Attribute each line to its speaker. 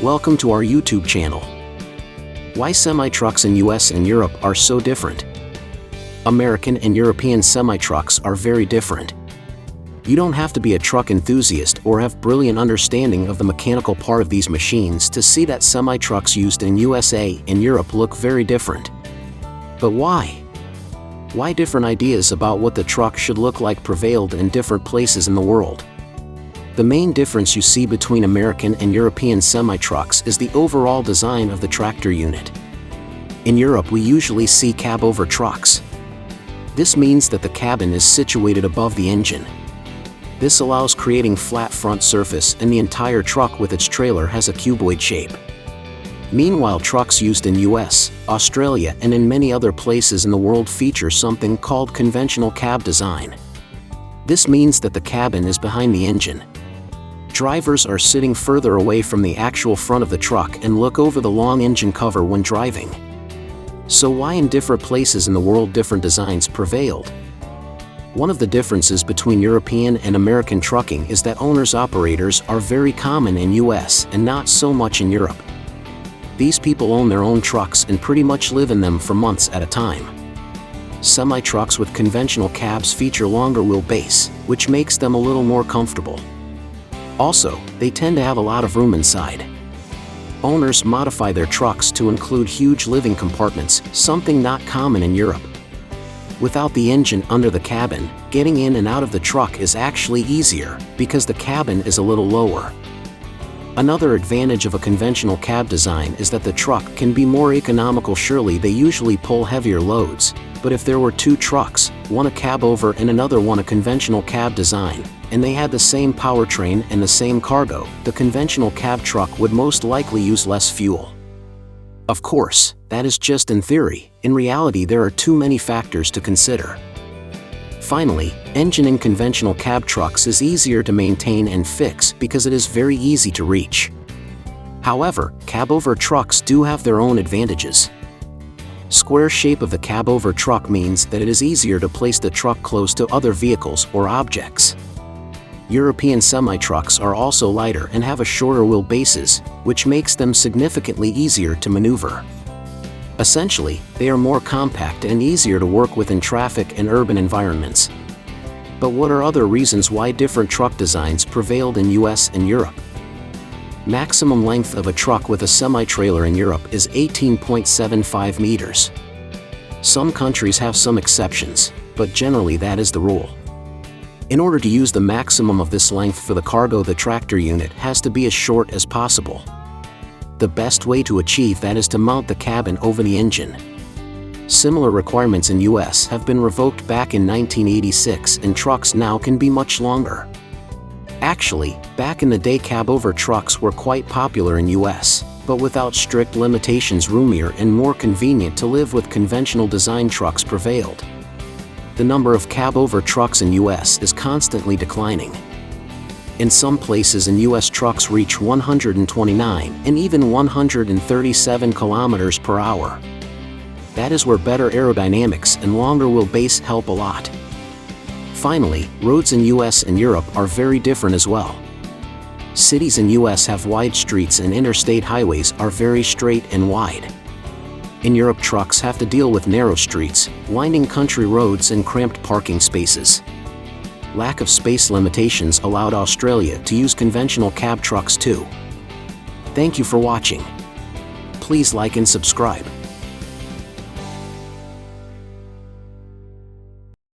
Speaker 1: Welcome to our YouTube channel. Why semi-trucks in US and Europe are so different. American and European semi-trucks are very different. You don't have to be a truck enthusiast or have brilliant understanding of the mechanical part of these machines to see that semi-trucks used in USA and Europe look very different. But why? Why different ideas about what the truck should look like prevailed in different places in the world? The main difference you see between American and European semi-trucks is the overall design of the tractor unit. In Europe we usually see cab-over trucks. This means that the cabin is situated above the engine. This allows creating flat front surface and the entire truck with its trailer has a cuboid shape. Meanwhile, trucks used in US, Australia and in many other places in the world feature something called conventional cab design. This means that the cabin is behind the engine. Drivers are sitting further away from the actual front of the truck and look over the long engine cover when driving. So why in different places in the world different designs prevailed? One of the differences between European and American trucking is that owners-operators are very common in US and not so much in Europe. These people own their own trucks and pretty much live in them for months at a time. Semi-trucks with conventional cabs feature longer wheelbase, which makes them a little more comfortable. Also, they tend to have a lot of room inside. Owners modify their trucks to include huge living compartments, something not common in Europe. Without the engine under the cabin, getting in and out of the truck is actually easier, because the cabin is a little lower. Another advantage of a conventional cab design is that the truck can be more economical. Surely they usually pull heavier loads, but if there were two trucks, one a cab-over and another one a conventional cab design, and they had the same powertrain and the same cargo, the conventional cab truck would most likely use less fuel. Of course, that is just in theory. In reality, there are too many factors to consider. Finally, engine in conventional cab trucks is easier to maintain and fix because it is very easy to reach. However, cab-over trucks do have their own advantages. Square shape of the cab-over truck means that it is easier to place the truck close to other vehicles or objects. European semi-trucks are also lighter and have a shorter wheelbases, which makes them significantly easier to maneuver. Essentially, they are more compact and easier to work with in traffic and urban environments. But what are other reasons why different truck designs prevailed in US and Europe? Maximum length of a truck with a semi-trailer in Europe is 18.75 meters. Some countries have some exceptions, but generally that is the rule. In order to use the maximum of this length for the cargo, the tractor unit has to be as short as possible. The best way to achieve that is to mount the cabin over the engine. Similar requirements in US have been revoked back in 1986 and trucks now can be much longer. Actually, back in the day cab-over trucks were quite popular in US, but without strict limitations roomier and more convenient to live with conventional design trucks prevailed. The number of cab-over trucks in US is constantly declining. In some places in US trucks reach 129 and even 137 kilometers per hour. That is where better aerodynamics and longer wheelbase help a lot. Finally, roads in US and Europe are very different as well. Cities in US have wide streets and interstate highways are very straight and wide. In Europe, trucks have to deal with narrow streets, winding country roads and cramped parking spaces. Lack of space limitations allowed Australia to use conventional cab trucks too. Thank you for watching. Please like and subscribe.